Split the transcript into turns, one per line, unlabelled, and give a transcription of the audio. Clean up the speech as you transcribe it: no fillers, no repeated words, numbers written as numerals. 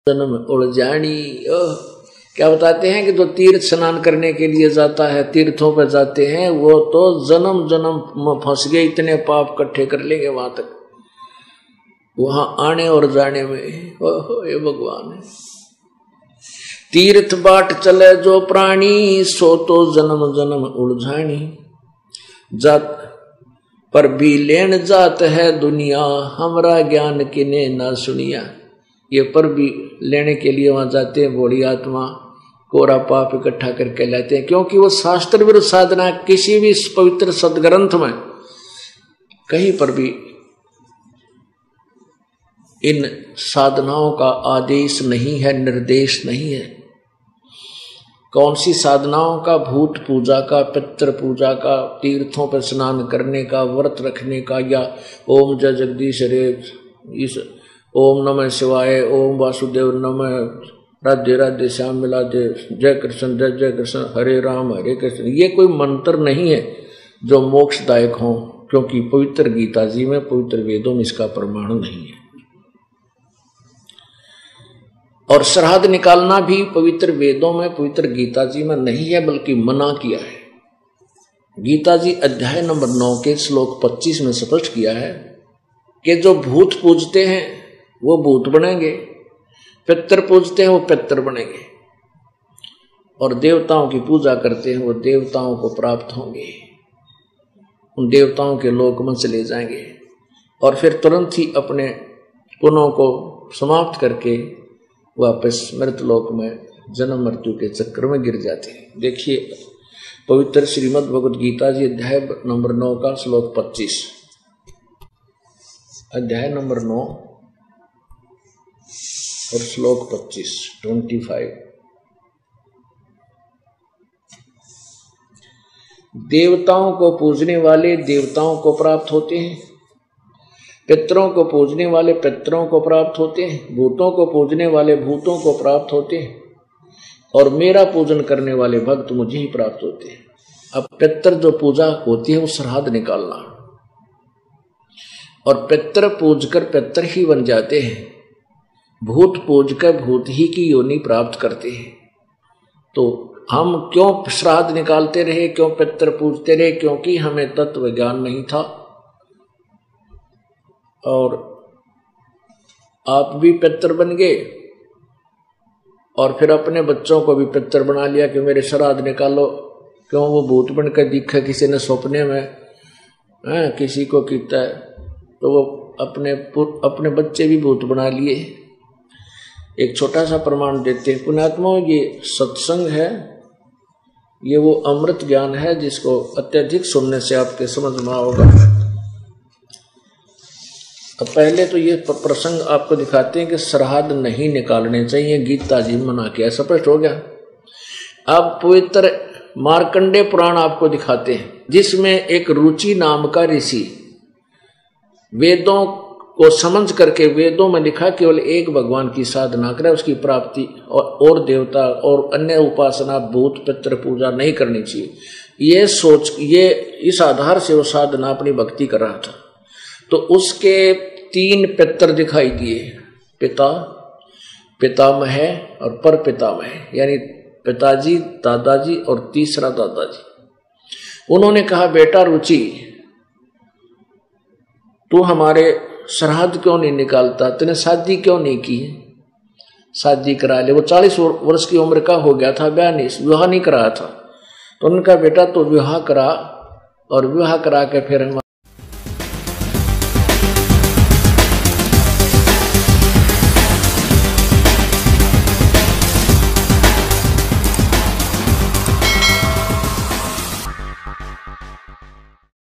जन्म उलझानी। क्या बताते हैं कि जो तीर्थ स्नान करने के लिए जाता है, तीर्थों पर जाते हैं, वो तो जन्म जन्म में फंस गए, इतने पाप इकट्ठे कर लेंगे वहां तक, वहां आने और जाने में। ये भगवान है। तीर्थ बाट चले जो प्राणी, सो तो जन्म जन्म उलझानी। जात पर भी लेन जात है दुनिया, हमरा ज्ञान किने ना सुनिया। ये पर भी लेने के लिए वहां जाते हैं, बूढ़ी आत्मा कोरा पाप इकट्ठा करके लाते हैं, क्योंकि वो शास्त्र विरुद्ध साधना किसी भी पवित्र सदग्रंथ में कहीं पर भी इन साधनाओं का आदेश नहीं है, निर्देश नहीं है। कौन सी साधनाओं का? भूत पूजा का, पितृ पूजा का, तीर्थों पर स्नान करने का, व्रत रखने का, या ओम जय जगदीश हरे, इस ओम नमः शिवाय, ओम वासुदेव नमः, राधे राधे श्याम मिला दे, जय कृष्ण जय जय कृष्ण, हरे राम हरे कृष्ण। ये कोई मंत्र नहीं है जो मोक्षदायक हो, क्योंकि पवित्र गीता जी में, पवित्र वेदों में इसका प्रमाण नहीं है। और श्राद्ध निकालना भी पवित्र वेदों में, पवित्र गीता जी में नहीं है, बल्कि मना किया है। गीता जी अध्याय नंबर 9 के श्लोक 25 में स्पष्ट किया है कि जो भूत पूजते हैं वो भूत बनेंगे, पितर पूजते हैं वो पितर बनेंगे, और देवताओं की पूजा करते हैं वो देवताओं को प्राप्त होंगे, उन देवताओं के लोक में चले जाएंगे, और फिर तुरंत ही अपने पुण्यों को समाप्त करके वापस मृत लोक में जन्म मृत्यु के चक्कर में गिर जाते हैं। देखिए पवित्र श्रीमद् भगवद गीता जी अध्याय नंबर 9 का श्लोक 25, अध्याय नंबर 9 और श्लोक 25। देवताओं को पूजने वाले देवताओं को प्राप्त होते हैं, पितरों को पूजने वाले पितरों को प्राप्त होते हैं, भूतों को पूजने वाले भूतों को प्राप्त होते हैं, और मेरा पूजन करने वाले भक्त मुझे ही प्राप्त होते हैं। अब पितर जो पूजा होती है वो श्राद्ध निकालना, और पितर पूजकर पितर ही बन जाते हैं, भूत पूजकर भूत ही की योनि प्राप्त करते हैं। तो हम क्यों श्राद्ध निकालते रहे, क्यों पितर पूजते रहे? क्योंकि हमें तत्व ज्ञान नहीं था, और आप भी पितर बन गए, और फिर अपने बच्चों को भी पितर बना लिया कि मेरे श्राद्ध निकालो। क्यों? वो भूत बनकर दिखा किसी ने सपने में, किसी को कीता है, तो वो अपने बच्चे भी भूत बना लिए। एक छोटा सा प्रमाण देते हैं पुण्यात्माओं, ये सत्संग है, ये वो अमृत ज्ञान है जिसको अत्यधिक सुनने से आपके समझ में होगा। अब पहले तो ये प्रसंग आपको दिखाते हैं कि श्राद्ध नहीं निकालने चाहिए, गीता जी मना किया, स्पष्ट हो गया। अब पवित्र मार्कंडेय पुराण आपको दिखाते हैं, जिसमें एक रुचि नाम का ऋषि वेदों को समझ करके, वेदों में लिखा केवल एक भगवान की साधना करे, उसकी प्राप्ति, और देवता और अन्य उपासना भूत पितृ पूजा नहीं करनी चाहिए। ये सोच, ये इस आधार से वो साधना अपनी भक्ति कर रहा था। तो उसके 3 पितर दिखाई दिए, पिता, पितामह और पर पितामह, यानी पिताजी, दादाजी और तीसरा दादाजी। उन्होंने कहा, बेटा रुचि, तू हमारे श्राद्ध क्यों नहीं निकालता? तूने शादी क्यों नहीं की? शादी करा ले। वो 40 वर्ष की उम्र का हो गया था, विवाह नहीं कराया था। तो उन्होंने कहा, बेटा तो विवाह करा, और विवाह करा के फिर हम